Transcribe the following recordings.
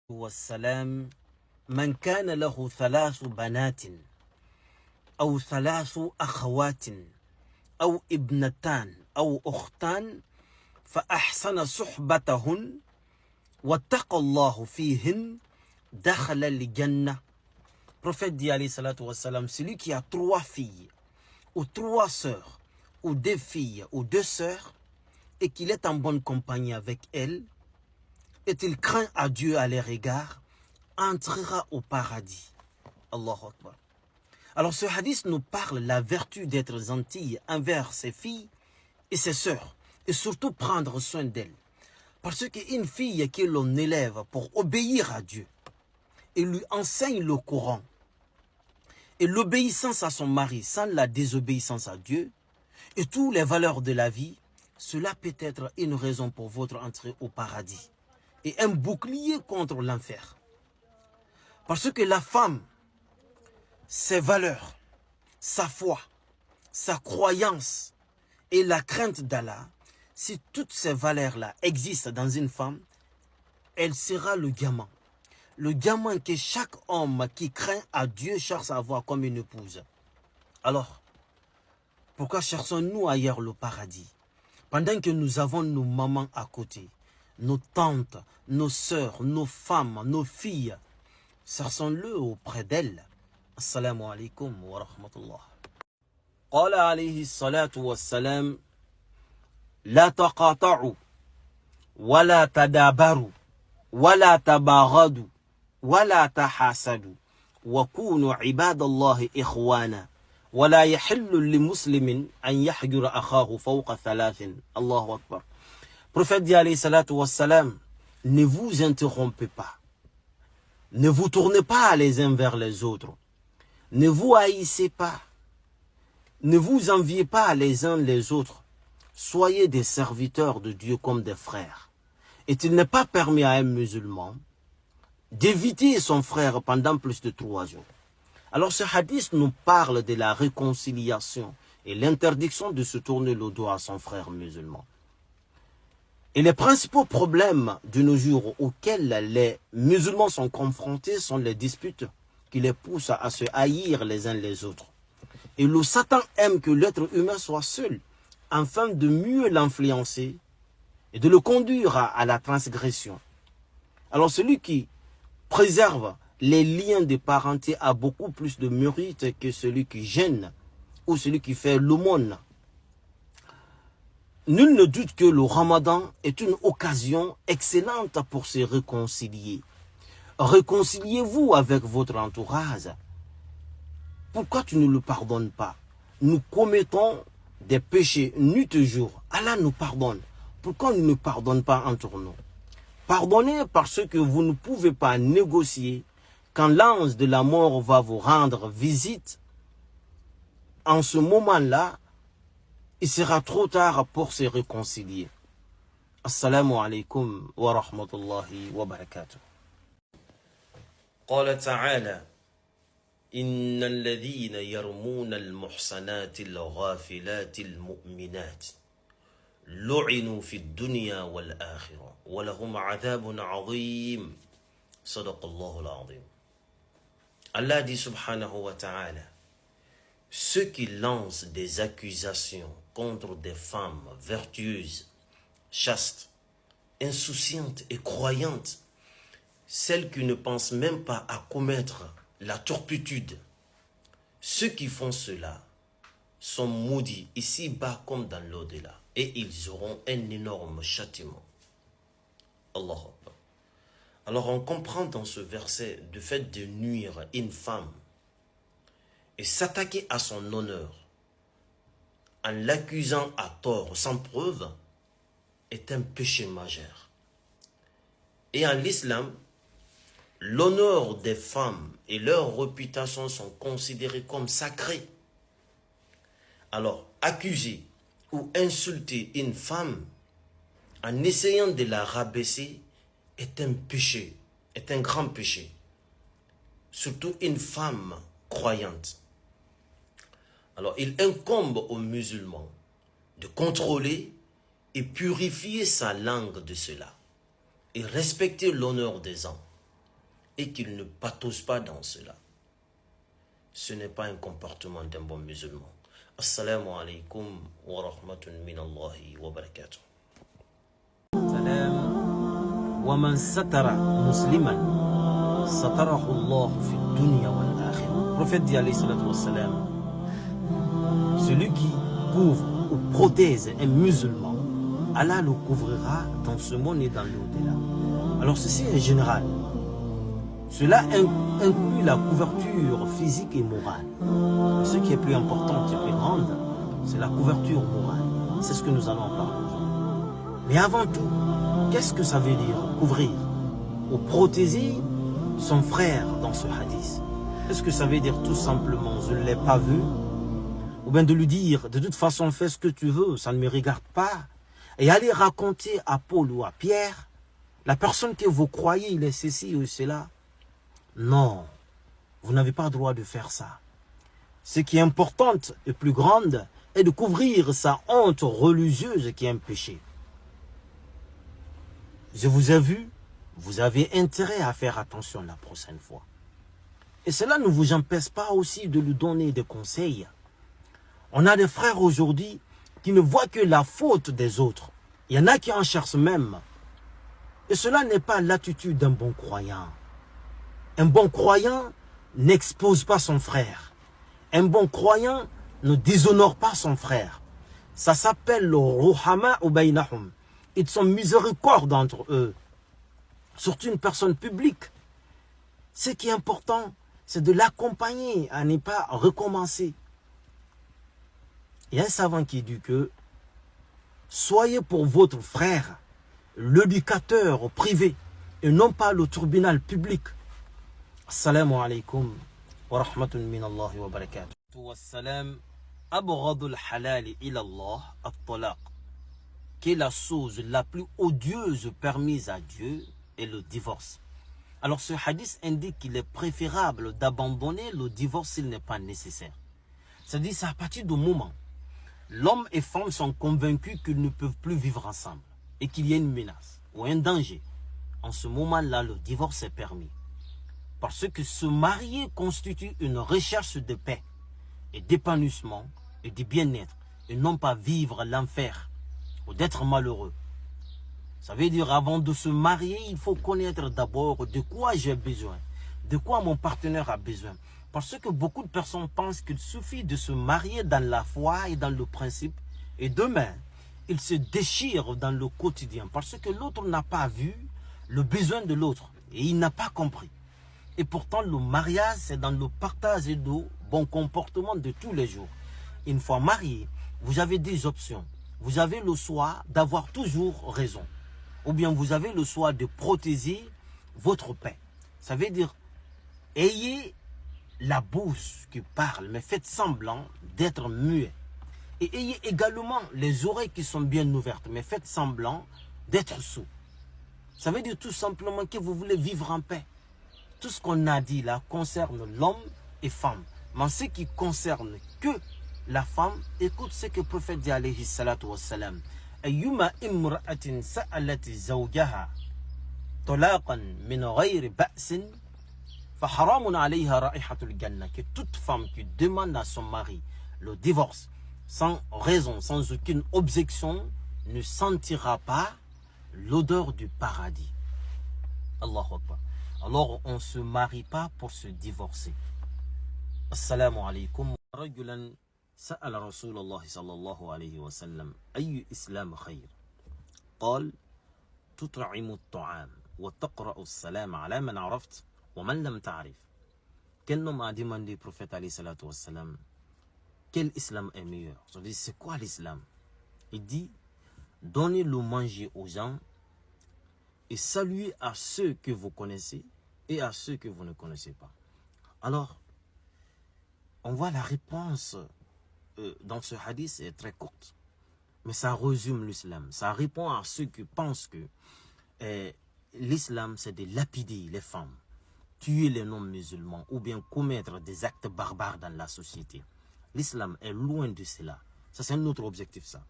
والسلام من كان له 3 بنات أو 3 أخوات أو ابنتان أو أختان فأحسن صحبتهن واتقى الله فيهن دخل الجنة. Prophète dit alayhi salatu wassalam, celui qui a 3 filles ou 3 sœurs ou 2 filles ou 2 sœurs et qu'il est en bonne compagnie avec elles et il craint à Dieu à leur égard, entrera au paradis. Allahu Akbar. Alors ce hadith nous parle de la vertu d'être gentil envers ses filles et ses sœurs et surtout prendre soin d'elles. Parce qu'une fille que l'on élève pour obéir à Dieu et lui enseigne le Coran et l'obéissance à son mari sans la désobéissance à Dieu et toutes les valeurs de la vie, cela peut être une raison pour votre entrée au paradis et un bouclier contre l'enfer. Parce que la femme, ses valeurs, sa foi, sa croyance et la crainte d'Allah, si toutes ces valeurs-là existent dans une femme, elle sera le diamant. Le diamant que chaque homme qui craint à Dieu cherche à avoir comme une épouse. Alors, pourquoi cherchons-nous ailleurs le paradis? Pendant que nous avons nos mamans à côté, nos tantes, nos sœurs, nos femmes, nos filles, cherchons-le auprès d'elles. Assalamu alaikum wa rahmatullah. قال عليه الصلاة والسلام لا تقاطعوا ولا تدابروا ولا تباغضوا ولا تحاسدوا وكونوا عباد الله إخوانا ولا يحل لمسلم أن يحجر أخاه فوق 3. الله أكبر. Prophète dit alayhi salatu wassalam, ne vous interrompez pas, ne vous tournez pas les uns vers les autres, ne vous haïssez pas, ne vous enviez pas les uns les autres, soyez des serviteurs de Dieu comme des frères. Et il n'est pas permis à un musulman d'éviter son frère pendant plus de 3 jours. Alors ce hadith nous parle de la réconciliation et l'interdiction de se tourner le dos à son frère musulman. Et les principaux problèmes de nos jours auxquels les musulmans sont confrontés sont les disputes qui les poussent à se haïr les uns les autres. Et le Satan aime que l'être humain soit seul afin de mieux l'influencer et de le conduire à la transgression. Alors celui qui préserve les liens de parenté a beaucoup plus de mérite que celui qui gêne ou celui qui fait l'aumône. Nul ne doute que le Ramadan est une occasion excellente pour se réconcilier. Réconciliez-vous avec votre entourage. Pourquoi tu ne le pardonnes pas? Nous commettons des péchés nuit et jour. Allah nous pardonne. Pourquoi nous ne pardonnons pas entre nous? Pardonnez parce que vous ne pouvez pas négocier quand l'ange de la mort va vous rendre visite. En ce moment-là, il sera trop tard pour se réconcilier. Assalamu alaikum wa rahmatullahi wa barakatuh. قال تعالى إن الذين يرمون المحصنات الغافلات المؤمنات لعنوا في الدنيا والآخرة ولهم عذاب عظيم صدق الله العظيم. Allah dit subhanahu wa ta'ala, ceux qui lancent des accusations contre des femmes vertueuses, chastes, insouciantes et croyantes, celles qui ne pensent même pas à commettre la turpitude, ceux qui font cela sont maudits ici-bas comme dans l'au-delà et ils auront un énorme châtiment. Allahu Akbar. Alors on comprend dans ce verset le fait de nuire une femme et s'attaquer à son honneur en l'accusant à tort sans preuve est un péché majeur. Et en l'islam, l'honneur des femmes et leur réputation sont considérés comme sacrés. Alors, accuser ou insulter une femme en essayant de la rabaisser est un péché, est un grand péché. Surtout une femme croyante. Alors, il incombe aux musulmans de contrôler et purifier sa langue de cela et respecter l'honneur des gens. et qu'il ne patauge pas dans cela. Ce n'est pas un comportement d'un bon musulman. Assalamu alaikum wa rahmatun minallahi wa barakatuh. Wa man satara musliman satarahu Allah fi dunya wal akhirah. Le prophète dit alayhi salatu wassalam, celui qui couvre ou protège un musulman, Allah le couvrira dans ce monde et dans l'au-delà. Alors ceci est général. Cela inclut la couverture physique et morale. Ce qui est plus important et plus grande, c'est la couverture morale. C'est ce que nous allons parler aujourd'hui. Mais avant tout, qu'est-ce que ça veut dire couvrir ou protéger son frère dans ce hadith? Est-ce que ça veut dire tout simplement je ne l'ai pas vu? Ou bien de lui dire de toute façon fais ce que tu veux, ça ne me regarde pas, et aller raconter à Paul ou à Pierre la personne que vous croyez il est ceci ou cela? Non, vous n'avez pas le droit de faire ça. Ce qui est important et plus grande est de couvrir sa honte religieuse qui est un péché. Je vous ai vu, vous avez intérêt à faire attention la prochaine fois. Et cela ne vous empêche pas aussi de lui donner des conseils. On a des frères aujourd'hui qui ne voient que la faute des autres. Il y en a qui en cherchent même. Et cela n'est pas l'attitude d'un bon croyant. Un bon croyant n'expose pas son frère. Un bon croyant ne déshonore pas son frère. Ça s'appelle le ruhama ou baynahum. Ils sont miséricordes entre eux. Surtout une personne publique. Ce qui est important, c'est de l'accompagner à ne pas recommencer. Il y a un savant qui dit que soyez pour votre frère l'éducateur privé et non pas le tribunal public. Assalamu alaikum wa rahmatun minallahi wa barakatuh. Wassalam, abghadul halal ila Allah at-talaq. Qui est la chose la plus odieuse permise à Dieu est le divorce. Alors ce hadith indique qu'il est préférable d'abandonner le divorce s'il n'est pas nécessaire. C'est-à-dire c'est à partir du moment l'homme et femme sont convaincus qu'ils ne peuvent plus vivre ensemble et qu'il y a une menace ou un danger. En ce moment-là, le divorce est permis. Parce que se marier constitue une recherche de paix et d'épanouissement et de bien-être et non pas vivre l'enfer ou d'être malheureux. Ça veut dire avant de se marier, il faut connaître d'abord de quoi j'ai besoin, de quoi mon partenaire a besoin. Parce que beaucoup de personnes pensent qu'il suffit de se marier dans la foi et dans le principe et demain, ils se déchirent dans le quotidien parce que l'autre n'a pas vu le besoin de l'autre et il n'a pas compris. Et pourtant, le mariage, c'est dans le partage et le bon comportement de tous les jours. Une fois marié, vous avez des options. Vous avez le choix d'avoir toujours raison. Ou bien vous avez le choix de protéger votre paix. Ça veut dire, ayez la bouche qui parle, mais faites semblant d'être muet. Et ayez également les oreilles qui sont bien ouvertes, mais faites semblant d'être sourds. Ça veut dire tout simplement que vous voulez vivre en paix. Tout ce qu'on a dit là concerne l'homme et femme. Mais ce qui concerne que la femme, écoute ce que le prophète dit alayhi salatu wassalam. Ayyuma imra'atin sa'alat zawjaha talaqan min ghayri ba'sin fa haramun alayha ra'ihatul jannah. Que toute femme qui demande à son mari le divorce sans raison, sans aucune objection, ne sentira pas l'odeur du paradis. Allahu Akbar. Alors on ne se marie pas pour se divorcer. Assalamu alaikum. Rajulan sa'ala Rasulullah sallallahu alayhi wa sallam أي إسلام خير قال تطعم الطعام وتقرأ السلام على من عرفت ومن لم تعرف. Quel homme a demandé au prophète alayhi salatu wa sallam quel islam est meilleur? C'est quoi l'islam? Il dit donnez le manger aux gens et saluez à ceux que vous connaissez et à ceux que vous ne connaissez pas. Alors, on voit la réponse dans ce hadith est très courte, mais ça résume l'islam. Ça répond à ceux qui pensent que l'islam c'est de lapider les femmes, tuer les non-musulmans ou bien commettre des actes barbares dans la société. L'islam est loin de cela. Ça c'est un autre objectif ça.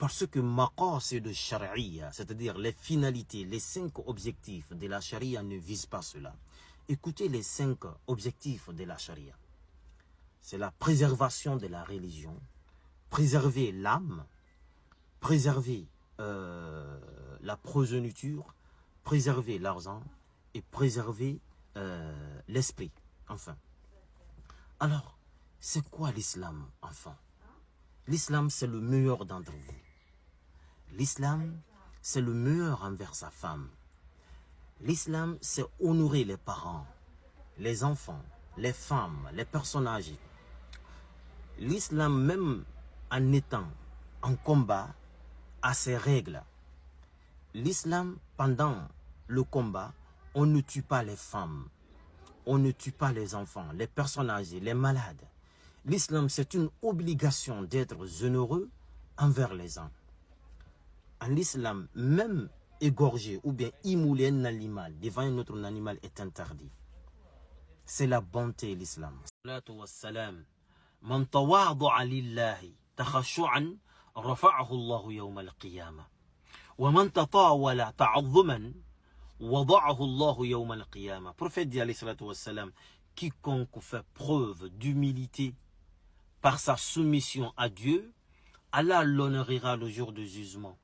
Parce que maqasid al-shar'iyya, c'est-à-dire les finalités, les 5 objectifs de la charia ne visent pas cela. Écoutez les 5 objectifs de la charia. C'est la préservation de la religion, préserver l'âme, préserver la progéniture, préserver l'argent et préserver l'esprit, enfin. Alors, c'est quoi l'islam, enfant? L'islam, c'est le meilleur d'entre vous. L'islam, c'est le meilleur envers sa femme. L'islam, c'est honorer les parents, les enfants, les femmes, les personnes âgées. L'islam, même en étant en combat, a ses règles. L'islam, pendant le combat, on ne tue pas les femmes, on ne tue pas les enfants, les personnes âgées, les malades. L'islam, c'est une obligation d'être généreux envers les gens. En l'islam, même égorger ou bien immouler un animal devant un autre animal est interdit. C'est la bonté, l'islam. Man tawadu'a lillahi takhashu'an rafa'ahu Allahu yawm al-qiyamah. Wa man tatawala ta'azzuman wada'ahu Allahu yawm al-qiyamah. Prophète dit alayhi salatu wassalam, quiconque fait preuve d'humilité par sa soumission à Dieu, Allah l'honorera le jour du jugement.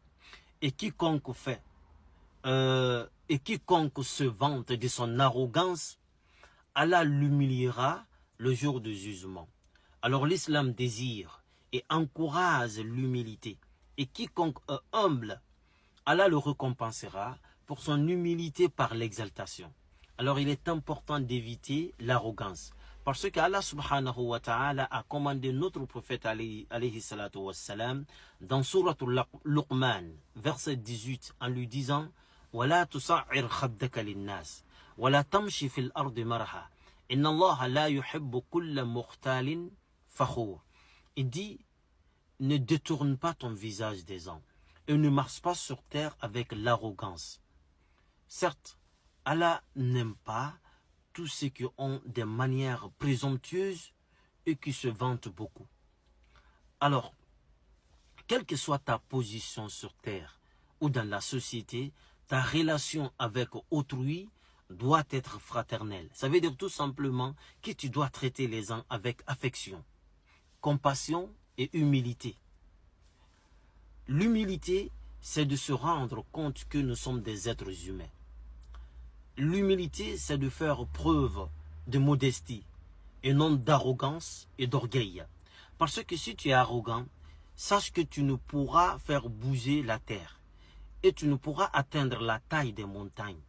Et quiconque se vante de son arrogance, Allah l'humiliera le jour du jugement. Alors l'islam désire et encourage l'humilité. Et quiconque est humble, Allah le récompensera pour son humilité par l'exaltation. Alors il est important d'éviter l'arrogance. Parce qu'Allah subhanahu wa ta'ala a commandé notre prophète alayhi salatu wassalam dans Surat Luqman, verset 18, en lui disant وَلَا تُصَعِّرْ خَدَّكَ لِلنَّاسِ وَلَا تَمْشِ فِي الْأَرْضِ مَرَحًا إِنَّ اللَّهَ لَا يُحِبُّ كُلَّ مُخْتَالٍ فَخُورٍ. Il dit, ne détourne pas ton visage des gens et ne marche pas sur terre avec l'arrogance. Certes, Allah n'aime pas tous ceux qui ont des manières présomptueuses et qui se vantent beaucoup. Alors, quelle que soit ta position sur terre ou dans la société, ta relation avec autrui doit être fraternelle. Ça veut dire tout simplement que tu dois traiter les gens avec affection, compassion et humilité. L'humilité, c'est de se rendre compte que nous sommes des êtres humains. L'humilité, c'est de faire preuve de modestie et non d'arrogance et d'orgueil. Parce que si tu es arrogant, sache que tu ne pourras faire bouger la terre et tu ne pourras atteindre la taille des montagnes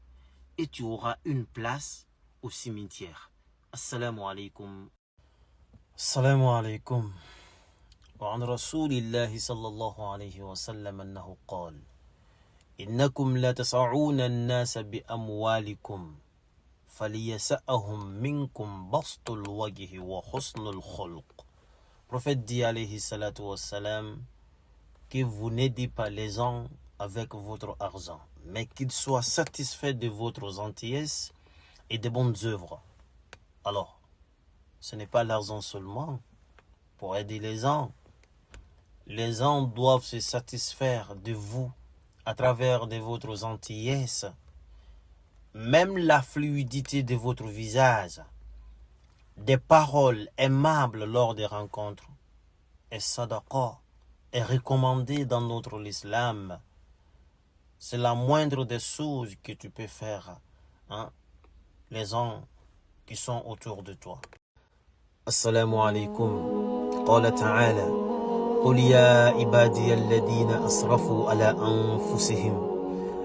et tu auras une place au cimetière. Assalamu alaikum. Assalamu alaikum. وعن رسول الله صلى الله عليه وسلم أنه قال إنكم لا تسعون الناس بأموالكم فليسأهم منكم بسط الوجه وحسن الخلق. Prophète dit alayhi salatu wassalam que vous n'aidez pas les gens avec votre argent, mais qu'ils soient satisfaits de votre gentillesse et de bonnes œuvres. Alors, ce n'est pas l'argent seulement pour aider les gens. Les gens doivent se satisfaire de vous à travers de votre gentillesse, même la fluidité de votre visage, des paroles aimables lors des rencontres, et sadaqa est recommandé dans notre islam. C'est la moindre des choses que tu peux faire, les gens qui sont autour de toi. Assalamu alaikum. Qala ta'ala قل يا عبادي الذين أسرفوا على أنفسهم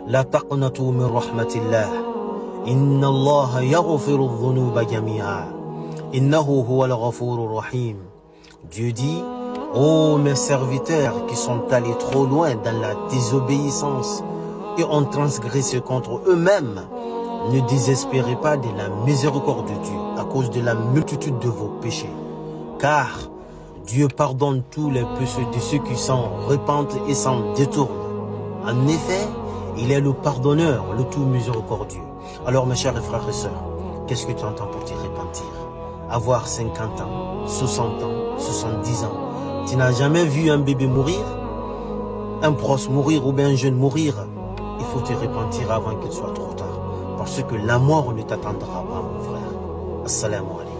لا تقنطوا من رحمة الله إن الله يغفر الذنوب جميعا إنه هو الغفور الرحيم. Dieu dit, ô mes serviteurs qui sont allés trop loin dans la désobéissance et ont transgressé contre eux-mêmes, ne désespérez pas de la miséricorde de Dieu à cause de la multitude de vos péchés, car Dieu pardonne tous les péchés de ceux qui s'en repentent et s'en détournent. En effet, il est le pardonneur, le tout miséricordieux. Alors mes chers frères et sœurs, qu'est-ce que tu entends pour te repentir? Avoir 50 ans, 60 ans, 70 ans, tu n'as jamais vu un bébé mourir? un proche mourir ou bien un jeune mourir, il faut te repentir avant qu'il soit trop tard. Parce que la mort ne t'attendra pas, mon frère. Assalamu alaikum.